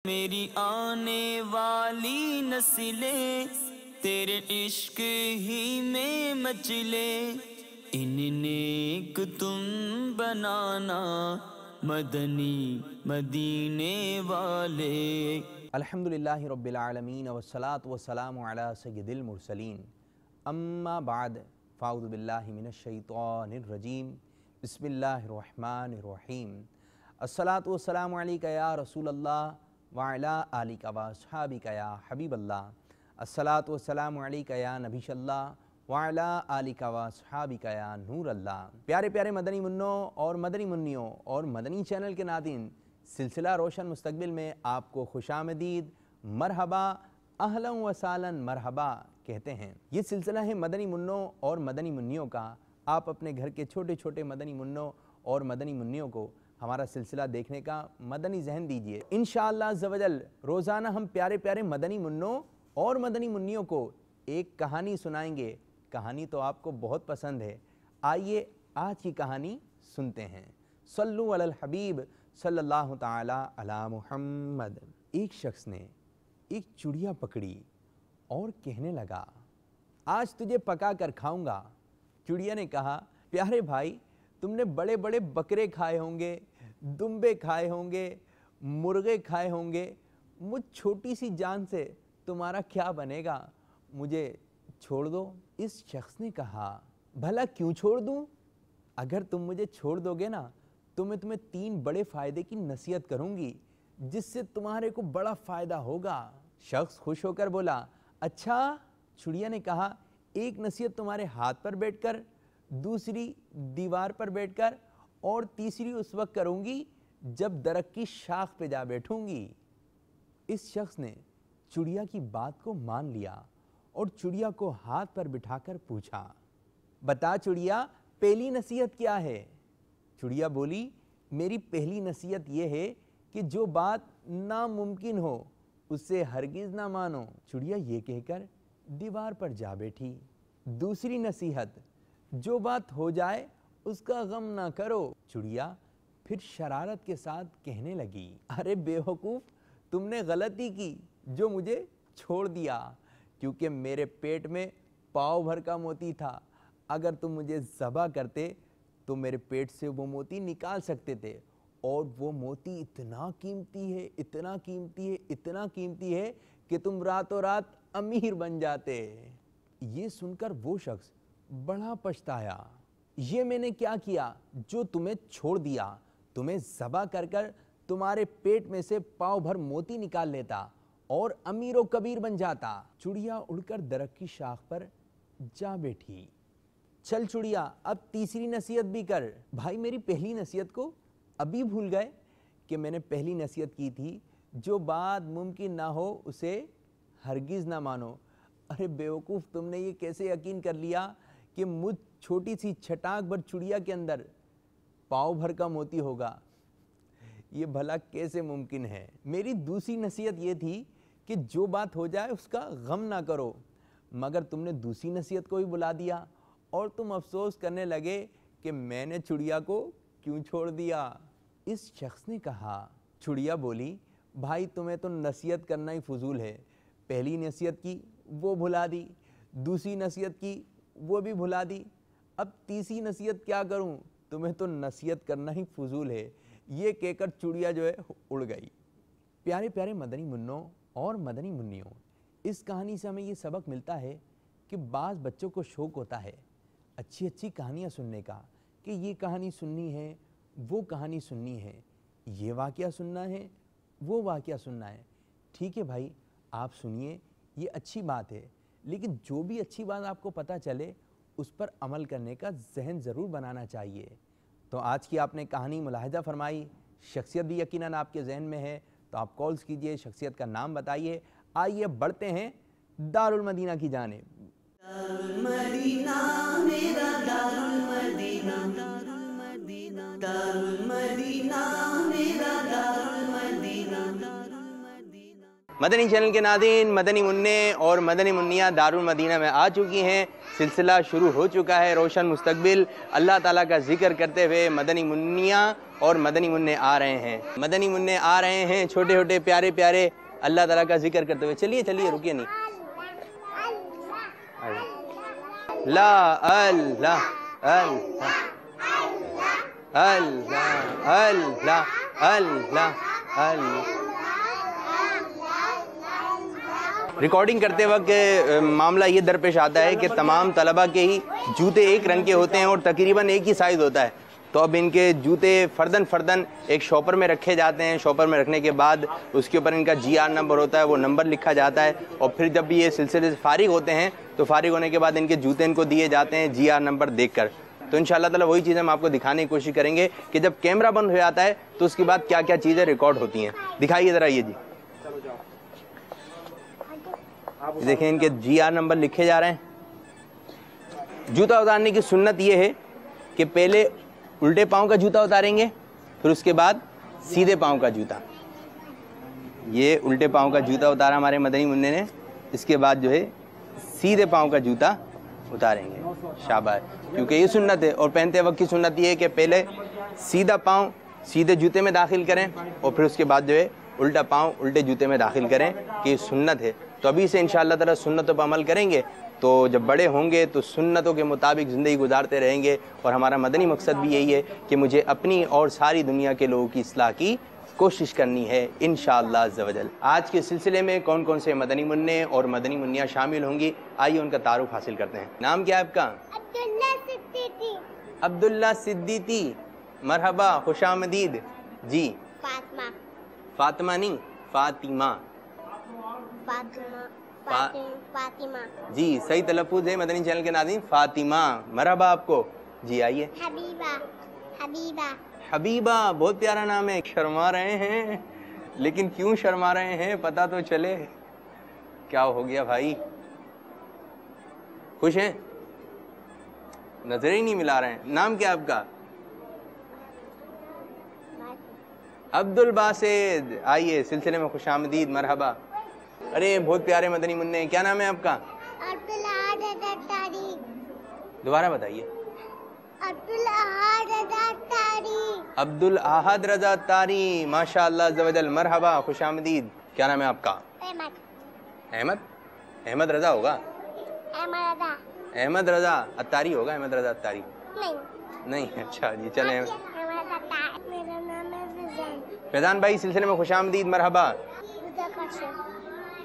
मेरी आने वाली नस्लें तेरे इश्क ही में मचले, इन्हें एक तुम बनाना मदनी मदीने वाले। अल्हम्दुलिल्लाहि रब्बिल आलमीन वस्सलातु वस्सलामु अला सय्यिदिल मुरसलीन अम्मा बाद फ़ाऊज़ु बिल्लाहि मिनश शैतानिर रजीम बिस्मिल्लाहिर रहमानिर रहीम। अस्सलातु वस्सलामु अलैका या रसूलल्लाह व अला आलिका व अस्हाबिका या हबीबल्लाह। अस्सलातु वस्सलामु अलैका या नबीशल्लाह व अला आलिका व अस्हाबिका या नूरल्लाह। प्यारे प्यारे मदनी मुन्नों और मदनी मुन्नियों और मदनी चैनल के नाज़रीन, सिलसिला रोशन मुस्तकबिल में आपको खुशामदीद, मरहबा, अहलन व सालन मरहबा कहते हैं। ये सिलसिला है मदनी मुन्नों और मदनी मुन्नियों का। आप अपने घर के छोटे छोटे मदनी मुन्नों और मदनी मुन्नियों को हमारा सिलसिला देखने का मदनी जहन दीजिए। इंशाअल्लाह अज़्ज़वजल रोज़ाना हम प्यारे प्यारे मदनी मुन्नों और मदनी मुन्नियों को एक कहानी सुनाएंगे। कहानी तो आपको बहुत पसंद है। आइए आज की कहानी सुनते हैं। सल्लु अलल हबीब सल्लल्लाहु ताला अला मुहम्मद। एक शख्स ने एक चिड़िया पकड़ी और कहने लगा, आज तुझे पका कर खाऊंगा। चिड़िया ने कहा, प्यारे भाई, तुमने बड़े बड़े बकरे खाए होंगे, दुम्बे खाए होंगे, मुर्गे खाए होंगे, मुझ छोटी सी जान से तुम्हारा क्या बनेगा, मुझे छोड़ दो। इस शख्स ने कहा, भला क्यों छोड़ दूं? अगर तुम मुझे छोड़ दोगे ना तो मैं तुम्हें 3 बड़े फ़ायदे की नसीहत करूंगी जिससे तुम्हारे को बड़ा फ़ायदा होगा। शख्स खुश होकर बोला, अच्छा। चिड़िया ने कहा, एक नसीहत तुम्हारे हाथ पर बैठकर, दूसरी दीवार पर बैठकर और तीसरी उस वक्त करूंगी जब दरख्त की शाख पे जा बैठूंगी। इस शख्स ने चिड़िया की बात को मान लिया और चिड़िया को हाथ पर बिठाकर पूछा, बता चिड़िया, पहली नसीहत क्या है? चिड़िया बोली, मेरी पहली नसीहत यह है कि जो बात नामुमकिन हो उसे हरगिज़ ना मानो। चिड़िया ये कहकर दीवार पर जा बैठी। दूसरी नसीहत, जो बात हो जाए उसका गम ना करो। चिड़िया फिर शरारत के साथ कहने लगी, अरे बेवकूफ़, तुमने गलती की जो मुझे छोड़ दिया, क्योंकि मेरे पेट में पाव भर का मोती था। अगर तुम मुझे ज़बह करते तो मेरे पेट से वो मोती निकाल सकते थे, और वो मोती इतना कीमती है, इतना कीमती है, इतना कीमती है कि तुम रातों रात अमीर बन जाते। ये सुनकर वो शख्स बड़ा पछताया। ये मैंने क्या किया जो तुम्हें छोड़ दिया? तुम्हें ज़बह कर कर तुम्हारे पेट में से पाव भर मोती निकाल लेता और अमीर व कबीर बन जाता। चिड़िया उड़कर दरख्त की शाख पर जा बैठी। चल चिड़िया, अब तीसरी नसीहत भी कर। भाई, मेरी पहली नसीहत को अभी भूल गए कि मैंने पहली नसीहत की थी, जो बात मुमकिन ना हो उसे हरगिज़ ना मानो। अरे बेवकूफ़, तुमने ये कैसे यकीन कर लिया कि मुझ छोटी सी छटाक भर चिड़िया के अंदर पाव भर का मोती होगा? ये भला कैसे मुमकिन है? मेरी दूसरी नसीहत ये थी कि जो बात हो जाए उसका गम ना करो, मगर तुमने दूसरी नसीहत को भी बुला दिया और तुम अफसोस करने लगे कि मैंने चिड़िया को क्यों छोड़ दिया। इस शख्स ने कहा, चिड़िया बोली, भाई तुम्हें तो नसीहत करना ही फजूल है। पहली नसीहत की वो भुला दी, दूसरी नसीहत की वो भी भुला दी, अब तीसरी नसीहत क्या करूं? तुम्हें तो नसीहत करना ही फजूल है। ये कहकर चिड़िया जो है उड़ गई। प्यारे प्यारे मदनी मुन्नों और मदनी मुन्नियों, इस कहानी से हमें ये सबक मिलता है कि बाज़ बच्चों को शौक़ होता है अच्छी अच्छी कहानियाँ सुनने का, कि ये कहानी सुननी है, वो कहानी सुननी है, ये वाक़या सुनना है, वो वाक़या सुनना है। ठीक है भाई, आप सुनिए, ये अच्छी बात है, लेकिन जो भी अच्छी बात आपको पता चले उस पर अमल करने का जहन ज़रूर बनाना चाहिए। तो आज की आपने कहानी मुलाहिज़ा फरमाई, शख्सियत भी यकीनन आपके जहन में है, तो आप कॉल्स कीजिए, शख्सियत का नाम बताइए। आइए बढ़ते हैं दारुल मदीना की जानिब। दारुल मदीना मेरा दारुल मदीना, दारुल मदीना, दारुल मदीना मेरा दारुल मदीना, दारुल मदीना। मदनी चैनल के नादीन, मदनी मुन्ने और मदनी मुन्नियाँ दारुल मदीना में आ चुकी हैं। सिलसिला शुरू हो चुका है रोशन मुस्तकबिल। अल्लाह ताला का जिक्र करते हुए मदनी मुन्नियाँ और मदनी मुन्ने आ रहे हैं। मदनी मुन्ने आ रहे हैं, छोटे छोटे प्यारे प्यारे, अल्लाह ताला का जिक्र करते हुए। चलिए चलिए, रुकिए नहीं। ला अल्लाह अल्लाह अल्लाह अल्लाह अल्लाह अल्लाह। रिकॉर्डिंग करते वक्त मामला ये दरपेश आता है कि तमाम तलबा के ही जूते एक रंग के होते हैं और तकरीबन एक ही साइज़ होता है। तो अब इनके जूते फ़र्दन एक शॉपर में रखे जाते हैं। शॉपर में रखने के बाद उसके ऊपर इनका GR नंबर होता है, वो नंबर लिखा जाता है। और फिर जब भी ये सिलसिले से फारिग होते हैं तो फारिग होने के बाद इनके जूते इनको दिए जाते हैं GR नंबर देखकर। तो इंशाअल्लाह ताला वही चीज़ हम आपको दिखाने की कोशिश करेंगे कि जब कैमरा बंद हो जाता है तो उसके बाद क्या क्या चीज़ें रिकॉर्ड होती हैं। दिखाइए ज़रा ये जी, देखें इनके GR नंबर लिखे जा रहे हैं। जूता उतारने की सुन्नत ये है कि पहले उल्टे पाँव का जूता उतारेंगे, फिर उसके बाद सीधे पाँव का जूता। ये उल्टे पाँव का जूता उतारा हमारे मदनी मुन्ने ने, इसके बाद जो है सीधे पाँव का जूता उतारेंगे। शाबाश, क्योंकि ये सुन्नत है। और पहनते वक्त की सुन्नत ये है कि पहले सीधा पाँव सीधे जूते में दाखिल करें और फिर उसके बाद जो है उल्टा पाँव उल्टे जूते में दाखिल करें, कि सुन्नत है। तो अभी से इंशाअल्लाह ताला सुन्नतों पर अमल करेंगे तो जब बड़े होंगे तो सुन्नतों के मुताबिक ज़िंदगी गुजारते रहेंगे। और हमारा मदनी मकसद भी यही है कि मुझे अपनी और सारी दुनिया के लोगों की इस्लाह की कोशिश करनी है इंशाअल्लाह अज़्ज़ व जल। आज के सिलसिले में कौन कौन से मदनी मुन्ने और मदनी मुन्नियाँ शामिल होंगी, आइए उनका तारुफ हासिल करते हैं। नाम क्या है आपका? अब्दुल्ला सिद्दीकी। अब्दुल्ला सिद्दीकी, मरहबा, खुशामदीद जी। फातिमा। फातिमा नहीं, फातिमा। फातिमा जी, सही तलफ़्फ़ुज़ है मदनी चैनल के नाज़रीन, फातिमा। मरहबा आपको जी। आइए। हबीबा। हबीबा। हबीबा, बहुत प्यारा नाम है। शर्मा रहे हैं, लेकिन क्यों शर्मा रहे हैं पता तो चले। क्या हो गया भाई, खुश हैं? नजर ही नहीं मिला रहे हैं। नाम क्या आपका? अब्दुल बासिद। आइए सिलसिले में खुशामदीद, मरहबा। अरे बहुत प्यारे मदनी मुन्ने, क्या नाम है आपका? अब्दुल अहद रज़ा तारी। दोबारा बताइए। अब्दुल अहद रज़ा तारी। अब्दुल अहद रज़ा तारी, माशाअल्लाह अज़्ज़ व जल, मरहबा, खुशामदीद। क्या नाम है आपका? अहमद। अहमद? अहमद रज़ा होगा? अहमद रज़ा। अहमद रज़ा अत्तारी होगा? अहमद रज़ा अत्तारी नहीं। नहीं, अच्छा जी, चलें। अहमद रज़ा। मेरा नाम है फैज़ान। फैज़ान भाई, सिलसिले में खुशामदीद, मरहबा। रुदा काशिफ।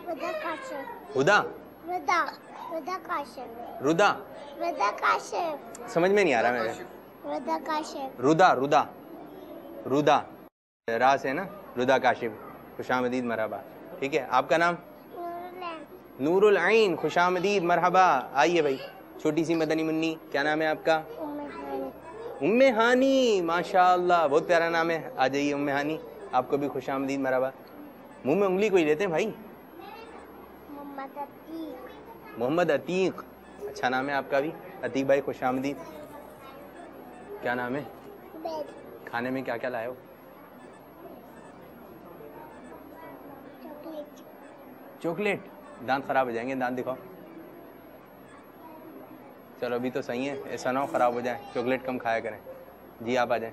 रुदा काशिफ। हुदा? रुदा। रुदा काशिफ। रुदा? रुदा काशिफ। समझ में नहीं आ रहा मेरे। रुदा काशिफ। रुदा, रुदा, रुदा रा से ना, रुदा काशिफ। खुशामदीद, मरहबा। ठीक है, आपका नाम? नूरुल ऐन, खुशामदीद, मरहबा। आइए भाई, छोटी सी मदनी मुन्नी, क्या नाम है आपका? उम्मे हानी, माशाअल्लाह, बहुत प्यारा नाम है। आ जाइए उम्मे हानी, आपको भी खुशामदीद, मरहबा। मुंह में उंगली कोई लेते हैं भाई? मोहम्मद अतीक। मोहम्मद अतीक, अच्छा नाम है आपका भी। अतीक भाई, खुशामदीद। क्या नाम है? बेद। खाने में क्या क्या लाए हो? चॉकलेट। चॉकलेट? दांत खराब हो जाएंगे, दांत दिखाओ। चलो अभी तो सही है, ऐसा ना हो खराब हो जाए, चॉकलेट कम खाया करें। जी आप आ जाएं।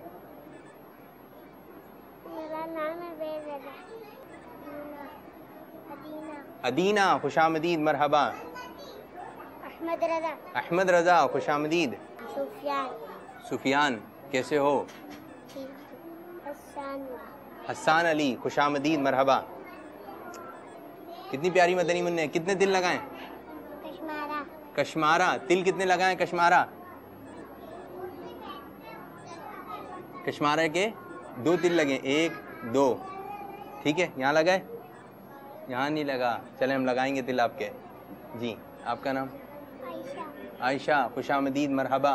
मेरा नाम है बेज़ा। अदीना। अदीना, खुशामदीद, मरहबा। अहमद रज़ा। अहमद रज़ा, खुशामदीद। सुफियान। सुफियान, कैसे हो? हसन। हसन अली, खुशामदीद, मरहबा। कितनी प्यारी मदनी मुन्ने, कितने दिल लगाएं? कश्मारा। कश्मारा, तिल कितने लगाएं? कश्मारा, कश्मारा के 2 तिल लगे, 1 2। ठीक है, यहाँ लगाए? यहाँ नहीं लगा, चले हम लगाएंगे तिल आपके। जी, आपका नाम? आयशा। आयशा, खुशामदीद, मरहबा।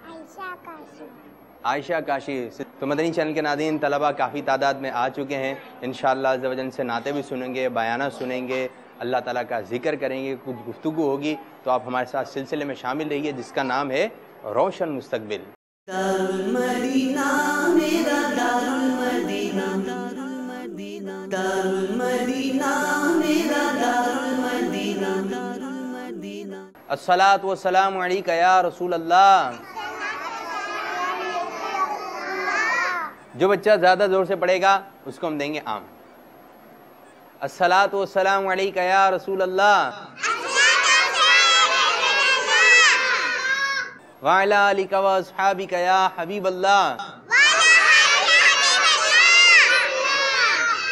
आयशा काशी। आयशा काशी। तो मदनी चैनल के नाज़रीन, तलबा काफ़ी तादाद में आ चुके हैं। इंशाअल्लाह अज़्ज़ व जल से नाते भी सुनेंगे, बयाना सुनेंगे, अल्लाह ताला का जिक्र करेंगे, कुछ गुफ्तगू होगी। तो आप हमारे साथ सिलसिले में शामिल रहिए जिसका नाम है रोशन मुस्तकबिल। दारुल मदीना मेरा दारुल मदीना, दारुल मदीना, दारुल मदीना मेरा दारुल मदीना दारुल मदीना। अस्सलातु वस्सलामु अलैका या रसूल अल्लाह। जो बच्चा ज़्यादा ज़ोर से पढ़ेगा उसको हम देंगे आम। अस्सलातु वस्सलामु अलैका या रसूल अल्लाह व अला आलिका व अस्हाबिका या हबीब अल्लाह।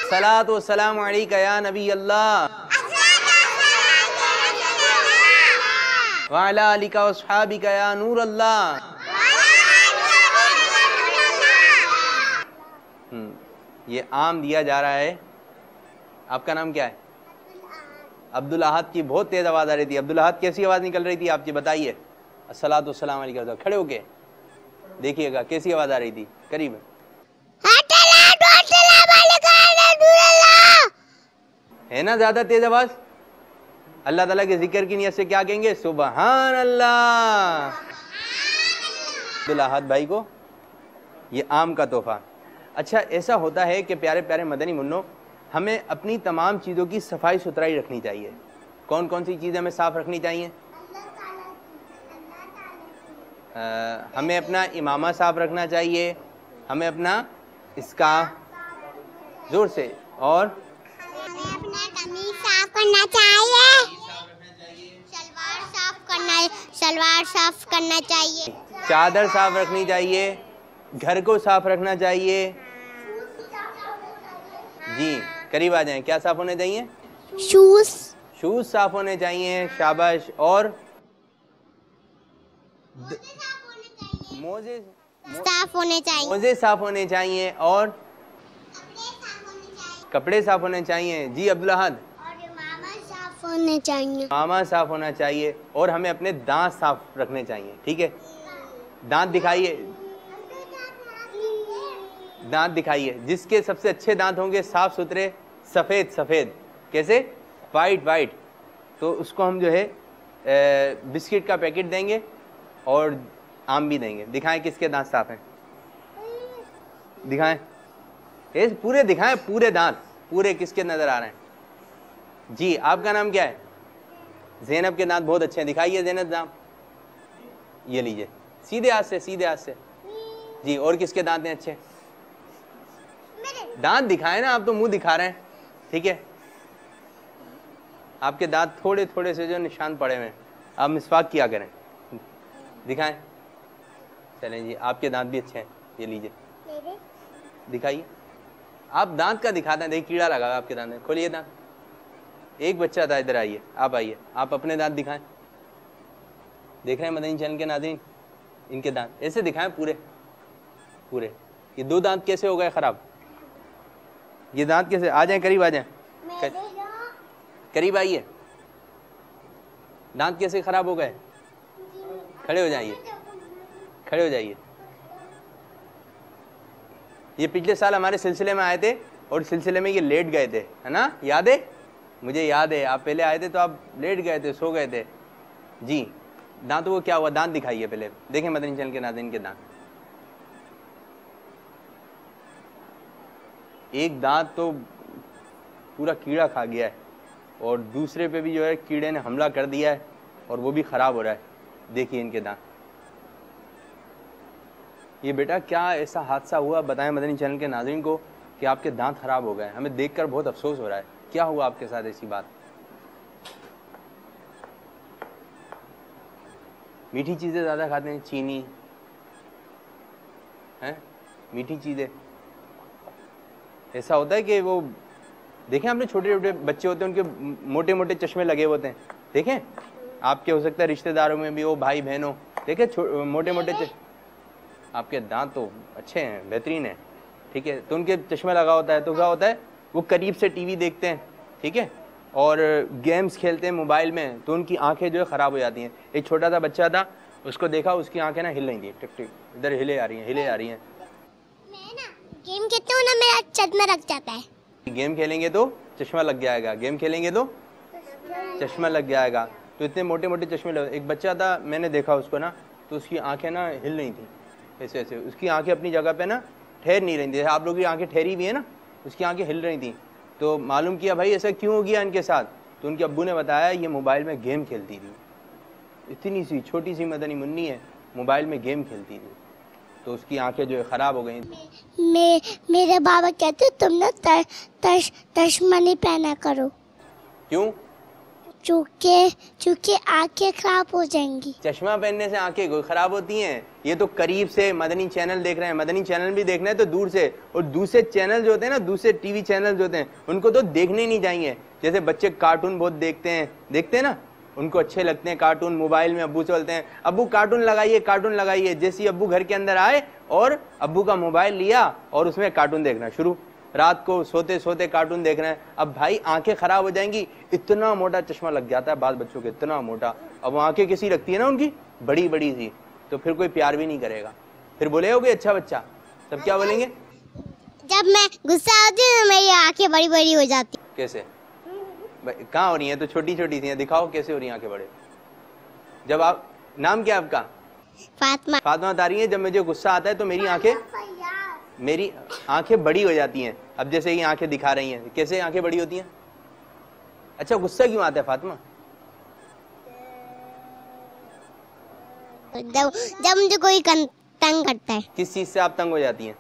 अस्सलातु वस्सलामु अलैका या नबी अल्लाह व अला आलिका व अस्हाबिका या नूर अल्लाह। ये आम दिया जा रहा है। आपका नाम क्या है? अब्दुल अहद की बहुत तेज आवाज़ आ रही थी। अब्दुल अहद कैसी आवाज़ निकल रही थी आपकी, बताइए। अस्सलातु वस्सलामु अलैका, खड़े होके देखिएगा कैसी आवाज़ आ रही थी। करीब है ना ज़्यादा तेज आवाज़। अल्लाह ताला के जिक्र की नियत से क्या कहेंगे? सुबहान अल्लाह। अब्दुल अहद भाई को ये आम का तोहफा। अच्छा, ऐसा होता है कि प्यारे प्यारे मदनी मुन्नों, हमें अपनी तमाम चीज़ों की सफाई सुथराई रखनी चाहिए। कौन कौन सी चीज़ें हमें साफ़ रखनी चाहिए? हमें अपना इमामा साफ़ रखना चाहिए, हमें अपना इसका ज़ोर से, और हमें अपना कमीज साफ करना चाहिए, सलवार साफ करना चाहिए, चादर साफ़ रखनी चाहिए, घर को साफ़ रखना चाहिए। जी, करीब आ जाएं। क्या साफ़ होने चाहिए? शूज़ साफ़ होने चाहिए। शाबाश। और मोजे साफ होने चाहिए, मोजे साफ़ होने चाहिए, और कपड़े साफ़ होने चाहिए। जी अब्दुल अहद। और इमामा साफ होने चाहिए, मामा साफ़ होना चाहिए, और हमें अपने दांत साफ़ रखने चाहिए। ठीक है, दांत दिखाइए, दांत दिखाइए। जिसके सबसे अच्छे दांत होंगे, साफ़ सुथरे, सफ़ेद सफ़ेद, कैसे? वाइट वाइट, तो उसको हम जो है बिस्किट का पैकेट देंगे और आम भी देंगे। दिखाएं किसके दांत साफ़ हैं, दिखाएं। ये पूरे दिखाएं, पूरे दांत पूरे किसके नज़र आ रहे हैं? जी, आपका नाम क्या है? ज़ैनब के दांत बहुत अच्छे हैं। दिखाइए ज़ैनब दांत। ये लीजिए, सीधे हाथ से, सीधे हाथ से। जी, और किसके दांत हैं अच्छे? दांत दिखाएं ना, आप तो मुंह दिखा रहे हैं। ठीक है, आपके दांत थोड़े थोड़े से जो निशान पड़े हुए हैं, आप मिसवाक किया करें। दिखाएं। चलें जी, आपके दांत भी अच्छे हैं। ये लीजिए, दिखाइए। आप दांत का दिखाते हैं, देखिए कीड़ा लगा हुआ आपके दांत में। खोलिए दांत। एक बच्चा था, इधर आइए, आप आइए, आप अपने दांत दिखाएं। देख रहे हैं मदनी चैनल के नाज़रीन, इनके दांत ऐसे दिखाएं पूरे पूरे। ये दो दांत कैसे हो गए ख़राब? ये दांत कैसे? आ जाएं, करीब आ जाएं, करीब आइए। दांत कैसे खराब हो गए? खड़े हो जाइए, खड़े हो जाइए। ये पिछले साल हमारे सिलसिले में आए थे, और सिलसिले में ये लेट गए थे, है ना? याद है? मुझे याद है, आप पहले आए थे तो आप लेट गए थे, सो गए थे। जी, दांतों को क्या हुआ? दांत दिखाइए पहले, देखें मदनी चैनल के नाज़रीन के दांत। एक दांत तो पूरा कीड़ा खा गया है, और दूसरे पे भी जो है कीड़े ने हमला कर दिया है, और वो भी ख़राब हो रहा है। देखिए इनके दांत। ये बेटा क्या ऐसा हादसा हुआ, बताएं मदनी चैनल के नाज़रीन को, कि आपके दांत ख़राब हो गए? हमें देखकर बहुत अफसोस हो रहा है। क्या हुआ आपके साथ ऐसी बात? मीठी चीज़ें ज़्यादा खाते हैं, चीनी हैं, मीठी चीज़ें। ऐसा होता है कि वो, देखें आपने छोटे छोटे बच्चे होते हैं, उनके मोटे मोटे चश्मे लगे होते हैं। देखें आपके, हो सकता है रिश्तेदारों में भी हो, भाई बहनों, देखें मोटे मोटे आपके दांत तो अच्छे हैं, बेहतरीन है। ठीक है, तो उनके चश्मा लगा होता है, तो क्या होता है, वो करीब से टीवी देखते हैं, ठीक है, और गेम्स खेलते हैं मोबाइल में, तो उनकी आंखें जो है ख़राब हो जाती हैं। एक छोटा सा बच्चा था, उसको देखा, उसकी आंखें ना हिल रही थी, टिक टिक इधर हिले आ रही हैं, हिले आ रही हैं। मैं ना गेम खेलती हूँ ना, मेरा चश्मा लग जाता है। गेम खेलेंगे तो चश्मा लग जाएगा, गेम खेलेंगे तो चश्मा लग जाएगा। तो इतने मोटे मोटे चश्मे लगे। एक बच्चा था, मैंने देखा उसको ना, तो उसकी आंखें ना हिल रही थी ऐसे ऐसे, उसकी आंखें अपनी जगह पे ना ठहर नहीं रही थी। आप लोगों की आंखें ठहरी हुई है ना, उसकी आंखें हिल रही थी। तो मालूम किया भाई ऐसा क्यों हो गया इनके साथ, तो उनके अब्बू ने बताया ये मोबाइल में गेम खेलती थी। इतनी सी छोटी सी मदनी मुन्नी है, मोबाइल में गेम खेलती थी, तो उसकी आंखें जो है ख़राब हो गई। मेरे बाबा कहते तुम ना चश्मा नहीं पहना करो। क्यों? चूँकि आंखें खराब हो जाएंगी। चश्मा पहनने से आंखें खराब होती हैं? ये तो करीब से मदनी चैनल देख रहे हैं, मदनी चैनल भी देखना है तो दूर से, और दूसरे चैनल जो होते हैं ना, दूसरे टीवी चैनल जो होते हैं उनको तो देखने ही नहीं चाहिए। जैसे बच्चे कार्टून बहुत देखते हैं ना, उनको अच्छे लगते हैं कार्टून, मोबाइल में अब्बू चलते हैं, अब्बू कार्टून लगाइए। जैसे अब्बू घर के अंदर आए और अब्बू का मोबाइल लिया और उसमें कार्टून देखना शुरू, रात को सोते सोते कार्टून देख रहे हैं। अब भाई आंखें खराब हो जाएंगी, इतना मोटा चश्मा लग जाता है बाद बच्चों के, इतना मोटा। अब आंखें कैसी लगती है ना उनकी, बड़ी बड़ी सी, तो फिर कोई प्यार भी नहीं करेगा। फिर बोलेगे अच्छा बच्चा, सब क्या बोलेंगे? जब मैं गुस्सा होती हूँ मेरी आंखें बड़ी बड़ी हो जाती। कैसे? कहाँ हो रही है? तो छोटी छोटी थी, दिखाओ कैसे हो रही है आंखें बड़े। जब आप, नाम क्या आपका? फातिमा बता रही है जब मुझे गुस्सा आता है तो मेरी आंखें बड़ी हो जाती हैं। अब जैसे ये आंखें दिखा रही हैं, कैसे आंखें बड़ी होती हैं? अच्छा गुस्सा क्यों आता है फातिमा? जब मुझे कोई तंग करता है। किस चीज से आप तंग हो जाती हैं?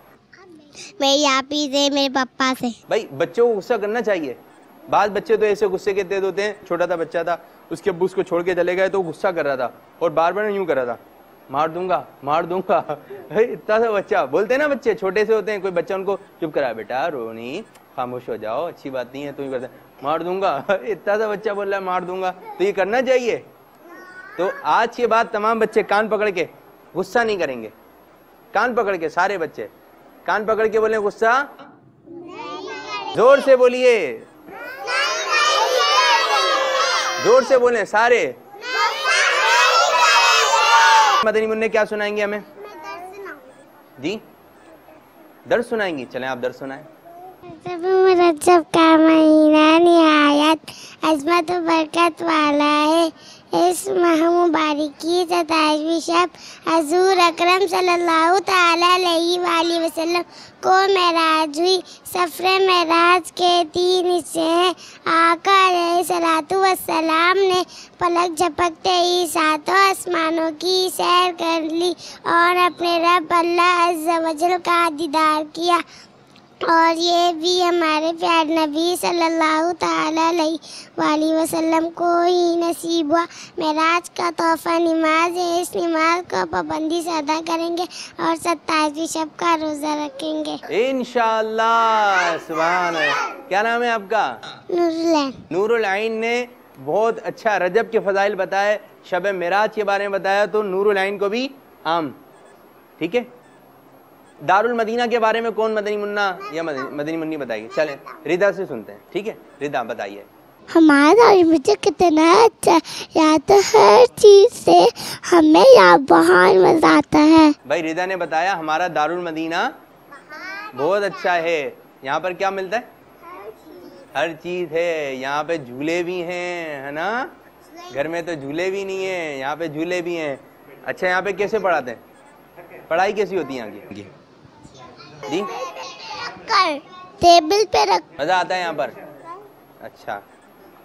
मेरी आपी से, मेरे पापा से। भाई बच्चों को गुस्सा करना चाहिए। बाद बच्चे तो ऐसे गुस्से के तेज होते हैं। छोटा सा बच्चा था, उसके अब्बू उसको छोड़ के चले गए तो गुस्सा कर रहा था और बार बार यूं कर रहा था, मार दूंगा। इतना सा बच्चा, बोलते हैं ना बच्चे छोटे से होते हैं, कोई बच्चा उनको चुप करा, बेटा रोनी खामोश हो जाओ, अच्छी बात नहीं है, तो करते मार दूंगा। इतना सा बच्चा बोल रहा है मार दूंगा, तो ये करना चाहिए। तो आज के बाद तमाम बच्चे कान पकड़ के गुस्सा नहीं करेंगे। कान पकड़ के, सारे बच्चे कान पकड़ के बोले गुस्सा, जोर से बोलिए, जोर से बोले सारे। मदनी मुन्ने क्या सुनाएंगे हमें? जी दर्द सुनाएंगी, चलें आप दर्द सुनाएं। रजब का महीना निहायत अज़मत व बरकत वाला है। इस माह मुबारक की 27वीं शब हजूर अकरम सल्लल्लाहु ताला अलैहि वसल्लम को मेराज हुई। सफ़र मेराज के 3 हिस्से हैं। आका अलैहिस्सलातु वस्सलाम ने पलक झपकते ही 7 आसमानों की सैर कर ली और अपने रब अल्लाह अज़्ज़ा वजल का दीदार किया। और ये भी हमारे प्यारे नबी सल्लल्लाहु ताला अलैहि वसल्लम को ही नसीब हुआ। मेराज का तोहफा नमाज है। इस नमाज को पाबंदी से अदा करेंगे और 27वीं शब का रोज़ा रखेंगे इंशाअल्लाह। सुभान अल्लाह। क्या नाम है आपका? नूरुल। नूरुल आइन ने बहुत अच्छा रजब के फजाइल बताए, शब मेराज के बारे में बताया, तो नूरुल आइन को भी आम। ठीक है, दारुल मदीना के बारे में कौन मदनी मुन्ना या मदनी मुन्नी बताइए? चलें रिदा से सुनते हैं। ठीक है, रिदा बताइए। हमारा मुझे कितना अच्छा याद, हर चीज से हमें यहाँ बहुत मजा आता है। भाई रिदा ने बताया हमारा दारुल मदीना बहुत अच्छा है। यहाँ पर क्या मिलता है? हर चीज है। यहाँ पे झूले भी हैं, है ना? घर में तो झूले भी नहीं है, यहाँ पे झूले भी हैं। अच्छा यहाँ पे कैसे पढ़ाते हैं? पढ़ाई कैसी होती है यहाँ की? जी टेबल पे रख, मजा आता है यहाँ पर। अच्छा,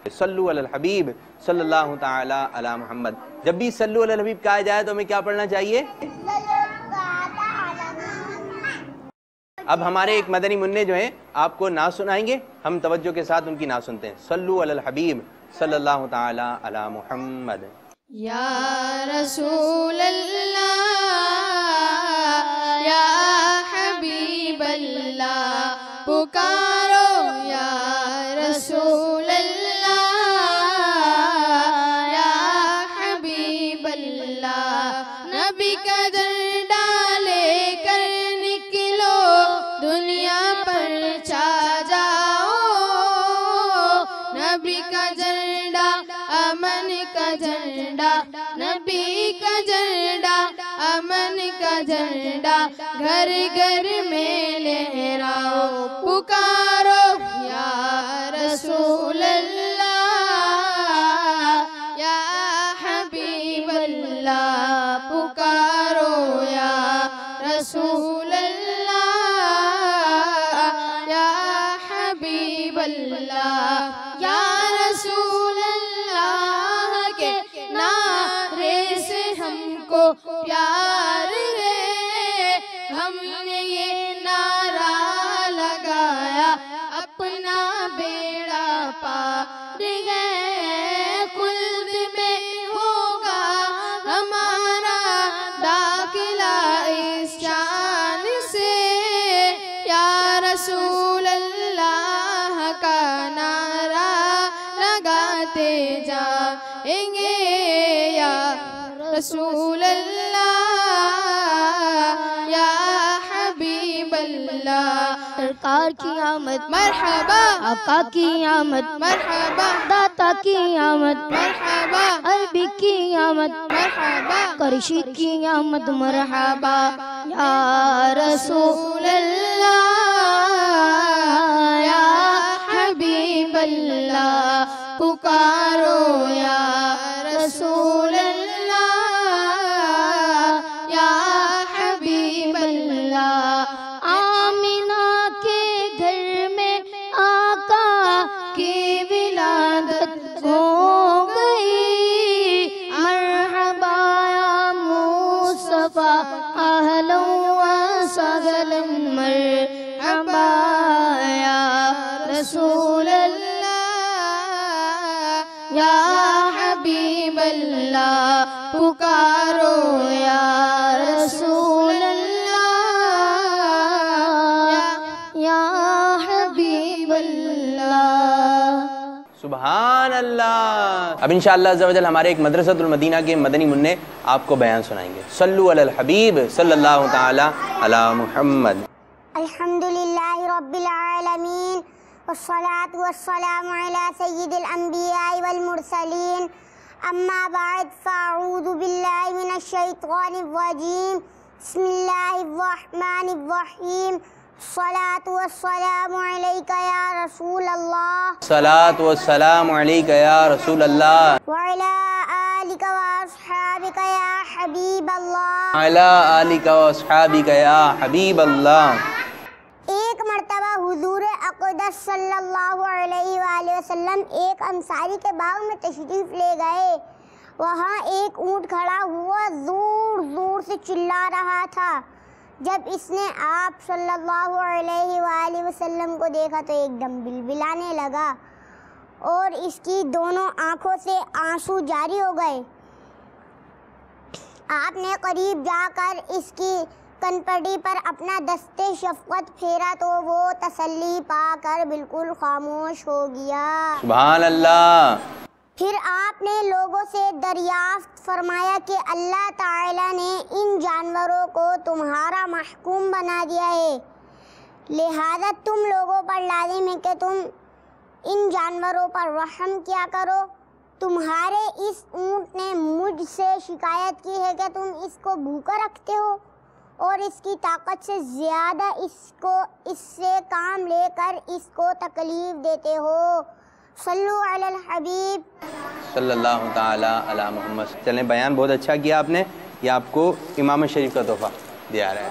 सल्लु अलल हबीब सल्लल्लाहु ताला अला मुहम्मद। जब भी सल्लु अलल हबीब कहा जाए तो हमें क्या पढ़ना चाहिए? अब हमारे एक मदनी मुन्ने जो हैं आपको ना सुनाएंगे, हम तवज्जो के साथ उनकी ना सुनते हैं। सल्लु अलल हबीब सल्लल्लाहु ताला अला मुहम्मद। या रसूल अल्लाह या हबीब अल्लाह पुकारो, या रसूल अल्लाह या हबीब अल्लाह। नबी का झंडा लेकर निकलो, दुनिया पर छा जाओ। नबी का झंडा, अमन का झंडा, नबी का झंडा, अमन का झंडा, घर घर में लहराओ। पुकारो या रसूल अल्लाह या हबीब अल्लाह, पुकारो या रसूल अल्लाह या हबीब अल्लाह। अल्लाह या रसूल अल्लाह के नारे से हमको प्यार है, हमने ये नारा लगाया अपना बेड़ा पार है। खुल्द में होगा हमारा दाखिला इस शान से, या रसूल अल्लाह का नारा लगाते जाएंगे, या रसूल अल्लाह या हबीब अल्लाह। सरकार की आमद मरहबा, आका की आमद मरहबा, दाता की आमद मरहबा, अरबी की आमद मरहबा, करशी की आमद मरहबा या रसूल अल्लाह या हबीब अल्लाह। पुकारो या रसूल अल्लाह या हबीब अल्लाह। आमिना के घर में आका की विलादत हो गई, मरहबा या मुस्तफा अहलन व सहलन मरहबा या रसूल अल्लाह या हबीब अल्लाह। पुकारो या रसूल अल्लाह या हबीब अल्लाह। सुभान अल्लाह। अब इंशाअल्लाह अज़्ज़ा वजल हमारे एक मदरसतुल मदीना के मदनी मुन्ने आपको बयान सुनाएंगे। सल्लु अलल हबीब सल्लल्लाहु ताला अला मुहम्मद। अल्हम्दुलिल्लाहि रब्बिल आलमीन वस्सलातु वस्सलामु अला सय्यिदिल अंबिया वल मुरसलीन, अम्मा बाद फ़अऊज़ु बिल्लाहि मिनश शैतानिर रजीम, बिस्मिल्लाहिर रहमानिर रहीम। सलातु वस्सलामु अलैका या रसूल अल्लाह, सलात व सलाम अलैका या रसूल अल्लाह, व अला आलिका व अस्हाबिका या हबीब अल्लाह। अला आलिका व अस्हाबिका या हबीब अल्लाह। एक मर्तबा हुजूर अक़दस सल्लल्लाहु अलैहि वसल्लम एक अंसारी के बाग में तशरीफ़ ले गए। वहाँ एक ऊँट खड़ा हुआ ज़ोर ज़ोर से चिल्ला रहा था। जब इसने आप सल्लल्लाहु अलैहि वसल्लम को देखा तो एकदम बिलबिलाने लगा और इसकी दोनों आँखों से आंसू जारी हो गए। आपने करीब जाकर इसकी कनपटी पर अपना दस्ते शफ़क़त फेरा तो वो तसल्ली पाकर बिल्कुल खामोश हो गया। सुभान अल्लाह। फिर आपने लोगों से दरियाफ्त फरमाया कि अल्लाह ताला ने इन जानवरों को तुम्हारा महकूम बना दिया है, लिहाजा तुम लोगों पर लाजिम है कि तुम इन जानवरों पर रहम किया करो। तुम्हारे इस ऊँट ने मुझसे शिकायत की है कि तुम इसको भूखा रखते हो और इसकी ताकत से ज़्यादा इससे काम लेकर इसको तकलीफ़ देते हो। सल्लु अलल हबीब सल्लल्लाहु ताला अला मुहम्मद। चलें, बयान बहुत अच्छा किया आपने। ये आपको इमाम शरीफ का तोहफ़ा दिया रहा है।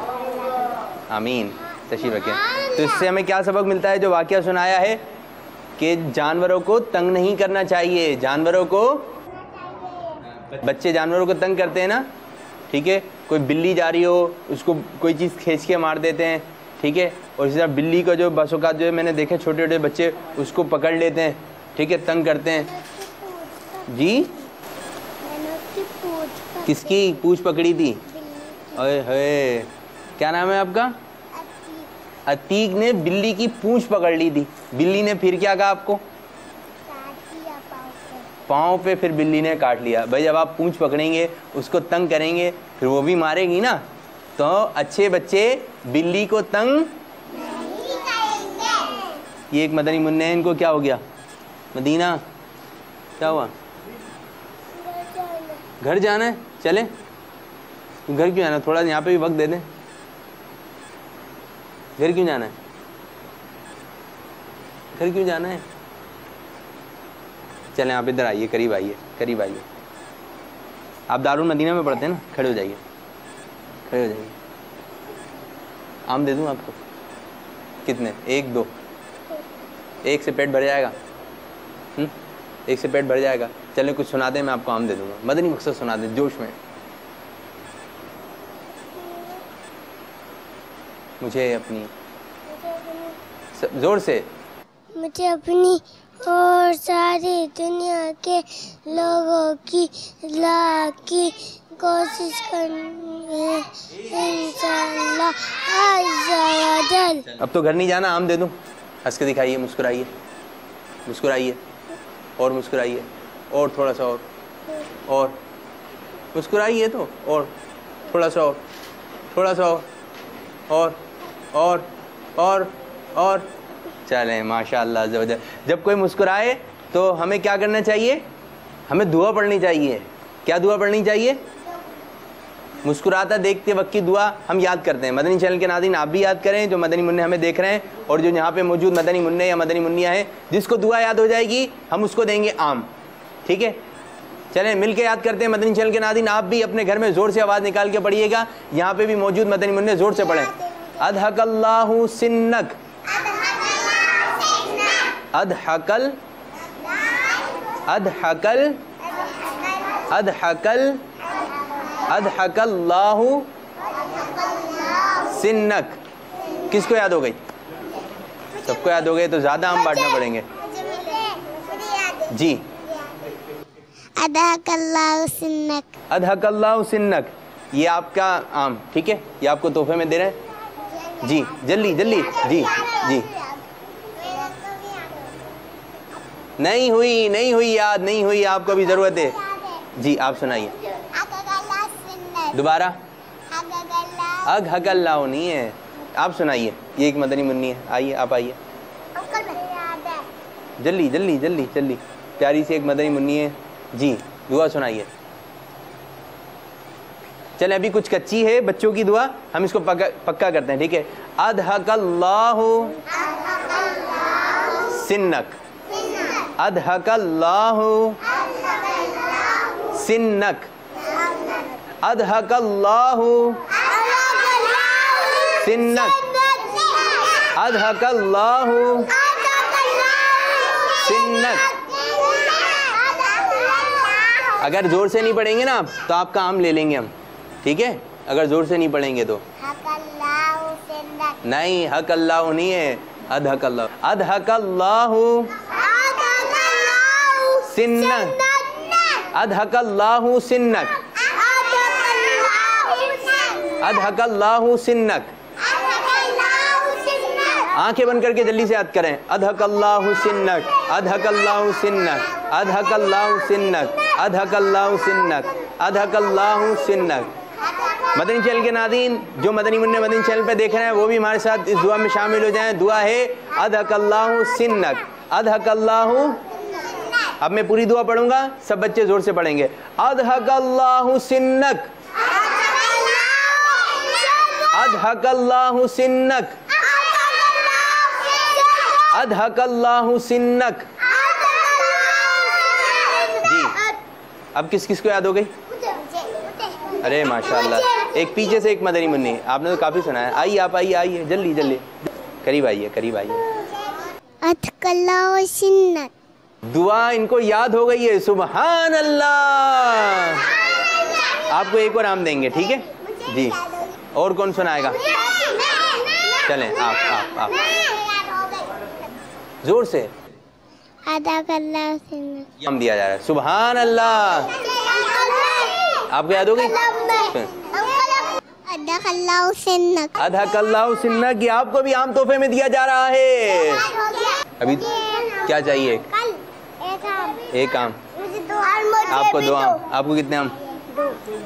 आमीन। तशरीफ़ रखें। तो इससे हमें क्या सबक मिलता है? जो वाक़या सुनाया है कि जानवरों को तंग नहीं करना चाहिए। जानवरों को, बच्चे जानवरों को तंग करते हैं ना, ठीक है। कोई बिल्ली जा रही हो, उसको कोई चीज़ खींच के मार देते हैं, ठीक है। और इसी तरह बिल्ली का जो बसोकात जो है, मैंने देखे छोटे छोटे बच्चे उसको पकड़ लेते हैं, ठीक है, तंग करते हैं। जी, किसकी पूंछ पकड़ी थी? ओए होए, क्या नाम है आपका? अतीक ने बिल्ली की पूंछ पकड़ ली थी। बिल्ली ने फिर क्या कहा आपको? पाँव पे फिर बिल्ली ने काट लिया। भाई जब आप पूंछ पकड़ेंगे, उसको तंग करेंगे, फिर वो भी मारेगी ना। तो अच्छे बच्चे बिल्ली को तंग नहीं करेंगे। ये एक मदनी मुन्ने हैं, इनको क्या हो गया? मदीना क्या हुआ? घर जाना है। चले, घर क्यों जाना? थोड़ा यहाँ पे भी वक्त दे दें। घर क्यों जाना है? घर क्यों जाना है? चलें, आप इधर आइए, करीब आइए, करीब आइए। आप दारुल मदीना में पढ़ते हैं ना? खड़े हो जाइए, खड़े हो जाइए। आम दे दूँ आपको? कितने? एक दो? एक से पेट भर जाएगा? एक से पेट भर जाएगा? चलें कुछ सुना दें, मैं आपको आम दे दूंगा। मदनी मकसद सुना दें जोश में। मुझे अपनी जोर से, मुझे अपनी और सारी दुनिया के लोगों की इस्लाह की कोशिश करनी है इंशाअल्लाह अज़्ज़ा व जल। अब तो घर नहीं जाना, आम दे दूं। हंस के दिखाइए, मुस्कुराइए, मुस्कुराइए और मुस्कुराइए, और थोड़ा सा और मुस्कुराइए तो, और थोड़ा सा और, थोड़ा सा और चलें माशाअल्लाह अज़्ज़ा वजल। जब कोई मुस्कुराए तो हमें क्या करना चाहिए? हमें दुआ पढ़नी चाहिए। क्या दुआ पढ़नी चाहिए? मुस्कुराता देखते वक्त की दुआ हम याद करते हैं। मदनी चैनल के नाज़रीन आप भी याद करें, जो मदनी मुन्ने हमें देख रहे हैं और जो यहाँ पे मौजूद मदनी मुन्ने या मदनी मुन्नियाँ हैं, जिसको दुआ याद हो जाएगी हम उसको देंगे आम। ठीक है, चलें मिल के याद करते हैं। मदनी चैनल के नाज़रीन आप भी अपने घर में ज़ोर से आवाज़ निकाल के पढ़िएगा। यहाँ पे भी मौजूद मदनी मुन्ने ज़ोर से पढ़ें। अदहकल्लाहु सिन्नक, अदहकल अदहकल अदहकल अदहकल्लाहु सिन्नक। किसको याद हो गई? सबको याद हो गई तो ज़्यादा आम बांटना पड़ेंगे जी। अदहकल्लाहु सिन्नक, अदहकल्लाहु सिन्नक, ये आपका आम। ठीक है, ये आपको तोहफे में दे रहे हैं जी। जल्दी जल्दी जी जी। नहीं हुई याद, नहीं हुई, आपको भी ज़रूरत है जी। आप सुनाइए दोबारा। अदहकल्लाहु नहीं है, आप सुनाइए। ये एक मदनी मुन्नी है, आइए आप आइए जल्दी जल्दी जल्दी जल्दी। प्यारी सी एक मदनी मुन्नी है जी, दुआ सुनाइए। चले अभी कुछ कच्ची है बच्चों की दुआ, हम इसको पक्का करते हैं। ठीक है, अदहकल्लाहु सिन्नक, अदहकल्लाहु सिन्नक, अदहकल्लाहु सिन्नक, अदहकल्लाहु सिन्नक। अगर जोर से नहीं पढ़ेंगे ना तो आपका आम ले लेंगे हम। ठीक है, अगर जोर से नहीं पढ़ेंगे तो नहीं, हक अल्लाह नहीं है, अदहकल्लाहु, अदहकल्लाहु सिन्नक, अदहकल्लाहु सिन्नक, अदहकल्लाहु सिन्नक। आंखें बंद करके जल्दी से याद करें। अदहकल्लाहु सिन्नक, अदहकल्लाहु सिन्नक, अदहकल्लाहु सिन्नक, अदहकल्लाहु सिन्नक, अदहकल्लाहु सिन्नक। मदनी चैनल के नाज़रीन जो मदनी मुन्ने मदनी चैनल पे देख रहे हैं वो भी हमारे साथ इस दुआ में शामिल हो जाएं। दुआ है अदहकल्लाहु सिन्नक, अदहकल्लाहु। अब मैं पूरी दुआ पढ़ूंगा, सब बच्चे जोर से पढ़ेंगे। अदहकल्लाहु सिन्नक, अदहकल्लाहु सिन्नक, अदहकल्लाहु सिन्नक जी। अब किस किस को याद हो गई? अरे माशाल्लाह, एक पीछे से एक मदनी मुन्नी, आपने तो काफ़ी सुना है। आइए आप, आइए आइए जल्दी जल्दी, करीब आइए करीब आइए। अदहकल्लाहु सिन्नक, दुआ इनको याद हो गई है, सुबहान अल्लाह। आपको एक और आम देंगे, ठीक है जी। और कौन सुनाएगा? चलें आप जोर से। अदहकल्लाहु सिन्नक, आम दिया जा रहा है, सुबहान अल्लाह। आपको याद हो गई? अदहकल्लाहु सिन्नक, अदहकल्लाहु सिन्नक, कि आपको भी आम तोहफे में दिया जा रहा है। अभी क्या चाहिए? एक आम। आपको दो आम। आपको कितने आम?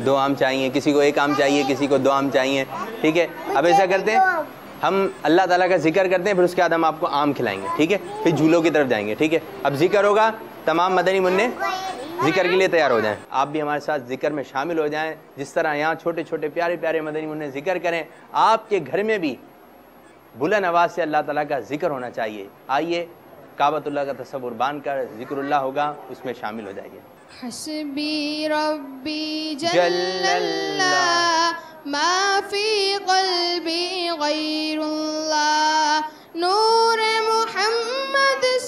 दो आम चाहिए। किसी को एक आम चाहिए, किसी को दो आम चाहिए। ठीक है, अब ऐसा करते हैं, हम अल्लाह ताला का जिक्र करते हैं, फिर उसके बाद हम आपको आम खिलाएंगे। ठीक है, फिर झूलों की तरफ जाएंगे। ठीक है, अब जिक्र होगा, तमाम मदनी मुन्ने जिक्र के लिए तैयार हो जाएं। आप भी हमारे साथ जिक्र में शामिल हो जाएं। जिस तरह यहाँ छोटे छोटे प्यारे प्यारे मदनी मुन्ने जिक्र करें, आपके घर में भी बुलंद आवाज़ से अल्लाह ताला का जिक्र होना चाहिए। आइए काबतुल्लाह का तसव्वुर बांध कर जिक्रुल्लाह होगा, उसमें शामिल हो जाइए। हस्बी रब्बी जल्लल्लाह मा फी क़ल्बी गैरुल्लाह नूर मुहम्मद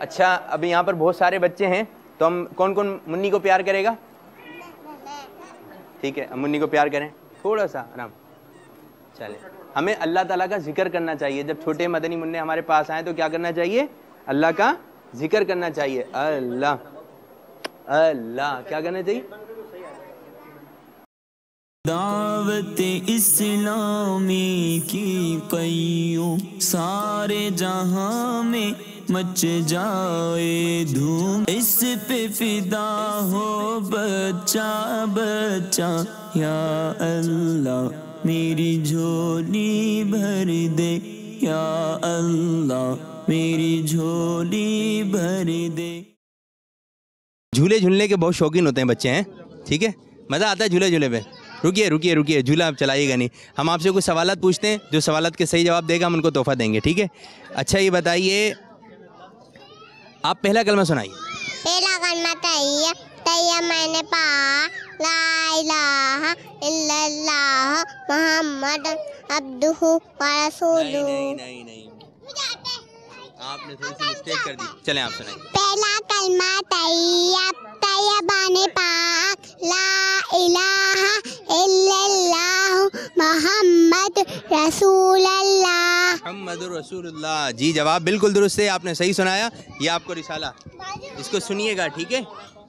अच्छा, अब यहाँ पर बहुत सारे बच्चे हैं, तो हम कौन कौन मुन्नी को प्यार करेगा? ठीक है, मुन्नी को प्यार करें, थोड़ा सा आराम। चले, हमें अल्लाह ताला का जिक्र करना चाहिए। जब छोटे मदनी मुन्ने हमारे पास आए तो क्या करना चाहिए? अल्लाह का जिक्र करना चाहिए। अल्लाह अल्लाह क्या करना चाहिए? दावत इस्लामी की कईयों सारे जहां में मच जाए धूम, इस पे फिदा हो बच्चा बच्चा, या अल्लाह मेरी झोली भर दे, या अल्लाह मेरी झोली भर दे। झूले झूलने के बहुत शौकीन होते हैं बच्चे हैं, ठीक है, मज़ा आता है झूले झूले पे। रुकिए रुकिए रुकिए, झूला आप चलाइएगा नहीं। हम आपसे कुछ सवालात पूछते हैं, जो सवालात के सही जवाब देगा हम उनको तोहफा देंगे, ठीक है? अच्छा ये बताइए, आप पहला कलमा सुनाइए। पहला कलमा तैयब, तैयब मैंने पढ़ा, ला इलाहा इल्लल्लाह मुहम्मद अब्दुहु व रसूलुहु। नहीं नहीं, आपने थोड़ी सी मिस्टेक कर दी। चलें आप सुनाइए। पहला कलमा तैयब, तैयब मैंने पढ़ा, ला इलाहा इल्लल्लाह मुहम्मद रसूलुल्लाह। मुहम्मद रसूलुल्लाह, जी जवाब बिल्कुल दुरुस्त है, आपने सही सुनाया। ये आपको रिसाला, इसको सुनिएगा, ठीक है?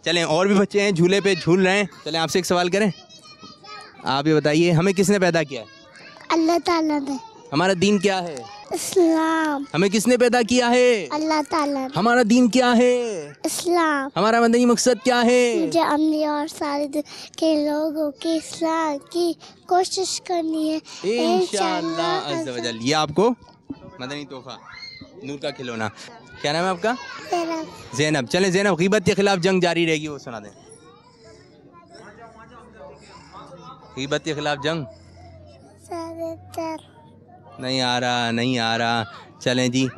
चलें, और भी बच्चे हैं झूले पे झूल रहे हैं। चलें आपसे एक सवाल करें, आप ये बताइए, हमें किसने पैदा किया है? अल्लाह ताला ने। हमारा दीन क्या है? इस्लाम। हमें किसने पैदा किया है? अल्लाह ताला। हमारा दीन क्या है? इस्लाम। हमारा मदनी मकसद क्या है? मुझे अम्मी और सारे के लोगों के इस्लाम की कोशिश करनी है इंशाअल्लाह अज़्ज़ वजल। ये आपको मदनी तोहफा, नूर का खिलौना। क्या नाम है आपका? ज़ैनब। चलें ज़ैनब, ग़ीबत के खिलाफ जंग जारी रहेगी, वो सुना दें। ग़ीबत के खिलाफ जंग नहीं आ रहा, नहीं आ रहा। चलें जी,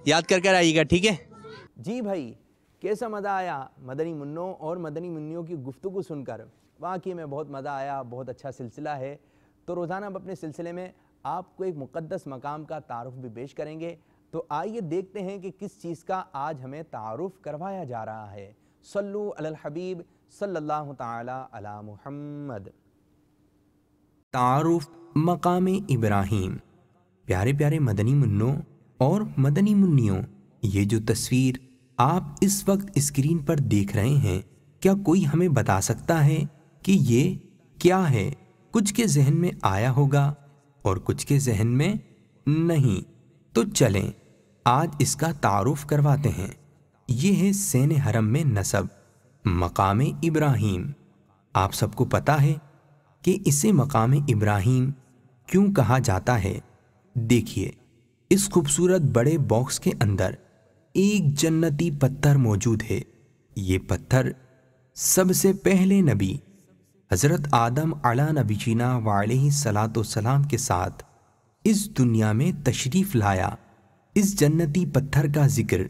याद कर कर आइएगा, ठीक है जी। भाई कैसा मज़ा आया मदनी मुन्नों और मदनी मुन्नियों की गुफ्तगू सुनकर, वाकई में बहुत मज़ा आया। बहुत अच्छा सिलसिला है। तो रोज़ाना हम अपने सिलसिले में आपको एक मुक़द्दस मकाम का तारुफ भी पेश करेंगे। तो आइए देखते हैं कि किस चीज़ का आज हमें तारुफ करवाया जा रहा है। सल्लु अलल हबीब सल्लल्लाहु ताला अला मुहम्मद। तारुफ मकाम इब्राहीम। प्यारे प्यारे मदनी मुन्नों और मदनी मुन्नियों, ये जो तस्वीर आप इस वक्त स्क्रीन पर देख रहे हैं, क्या कोई हमें बता सकता है कि ये क्या है? कुछ के जहन में आया होगा और कुछ के जहन में नहीं। तो चलें आज इसका तारुफ करवाते हैं। ये है सैन हरम में नसब, मकाम इब्राहीम। आप सबको पता है कि इसे मकाम इब्राहीम क्यों कहा जाता है। देखिए, इस खूबसूरत बड़े बॉक्स के अंदर एक जन्नती पत्थर मौजूद है। ये पत्थर सबसे पहले नबी हज़रत आदम अला नबीना वालैहि सलातो सलाम के साथ इस दुनिया में तशरीफ़ लाया। इस जन्नती पत्थर का जिक्र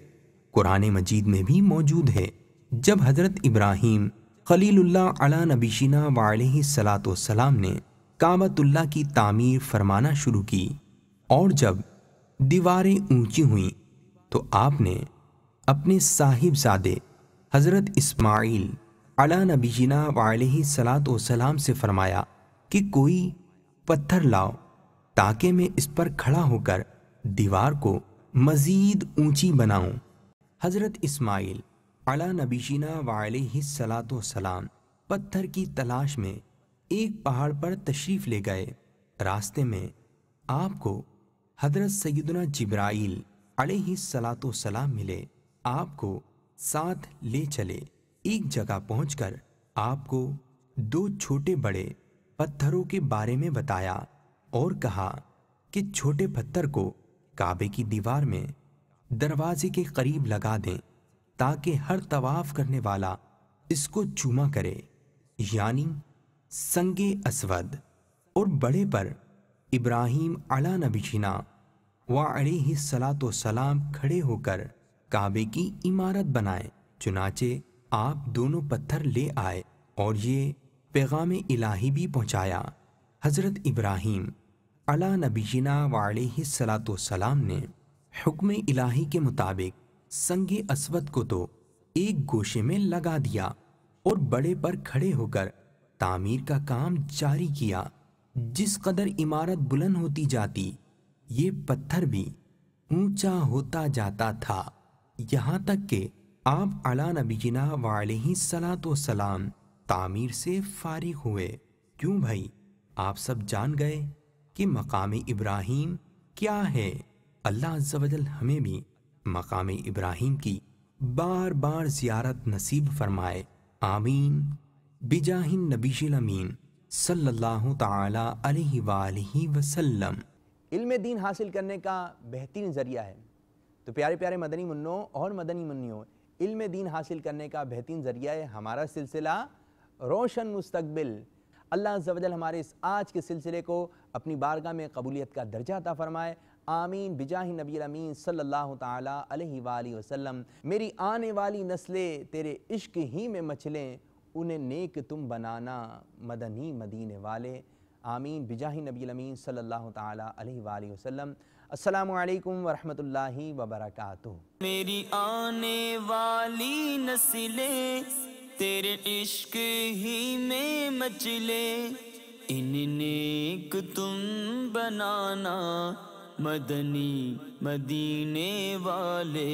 कुरान मजीद में भी मौजूद है। जब हज़रत इब्राहीम खलीलुल्लाह अला नबीना वालैहि सलातो सलाम ने काबतुल्लाह की तामीर फरमाना शुरू की और जब दीवारें ऊंची हुईं तो आपने अपने साहिबजादे हज़रत इस्माइल अला नबीना वालैहि सलातो सलाम से फरमाया कि कोई पत्थर लाओ ताकि मैं इस पर खड़ा होकर दीवार को मज़ीद ऊंची बनाऊं। हज़रत इस्माइल अला नबीना वालैहि सलातो सलाम पत्थर की तलाश में एक पहाड़ पर तशरीफ़ ले गए। रास्ते में आपको हज़रत सैयदना जिब्राईल अलैहि सलातो सलाम मिले, आपको साथ ले चले। एक जगह पहुंचकर आपको दो छोटे बड़े पत्थरों के बारे में बताया और कहा कि छोटे पत्थर को काबे की दीवार में दरवाजे के करीब लगा दें ताकि हर तवाफ करने वाला इसको चूमा करे, यानी संगे अस्वद। और बड़े पर इब्राहीम अला नबीना व अलैहि सलातो सलाम खड़े होकर काबे की इमारत बनाए। चुनाचे आप दोनों पत्थर ले आए और ये पैगाम इलाही भी पहुँचाया। हज़रत इब्राहीम अला नबीना व अलैहि सलातो सलाम ने हुक्म इलाही के मुताबिक संगे अस्वद को तो एक गोशे में लगा दिया और बड़े पर खड़े होकर तामीर का काम जारी किया। जिस कदर इमारत बुलंद होती जाती, ये पत्थर भी ऊंचा होता जाता था, यहाँ तक कि आप अला नबीना वालैहि सलातो सलाम तामीर से फारिग हुए। क्यों भाई, आप सब जान गए कि मकाम इब्राहीम क्या है। अल्लाह अज़्ज़ा वजल हमें भी मकाम इब्राहीम की बार बार ज़ियारत नसीब फरमाए। आमीन बिजाहिन नबीशिल अमीन सल्लल्लाहु ताला अलैहि वालिहि वसल्लम। इल्म दीन हासिल करने का बेहतरीन ज़रिया है। तो प्यारे प्यारे मदनी मुन्नों और मदनी मुन्नियों, इल्म दीन हासिल करने का बेहतरीन ज़रिया है हमारा सिलसिला रोशन मुस्तकबिल। अल्लाह अज़्ज़ा वजल हमारे इस आज के सिलसिले को अपनी बारगाह में कबूलियत का दर्जा अता फरमाए। आमीन बिजाहि नबी अमीन सल्लल्लाहु ताला अलैहि वालिहि वसल्लम। मेरी आने वाली नस्लें तेरे इश्क ही में मचलें, उन्हें नेक तुम बनाना मदनी मदीने वाले। आमीन बिजाहि नबी अमीन सल्लल्लाहु ताला अलैहि वालिहि वसल्लम। अस्सलामु अलैकुम वरहमतुल्लाहि वबरकातुहू। मेरी आने वाली नस्लें तेरे इश्क ही में मचले, इन्हें तुम बनाना मदनी मदीने वाले।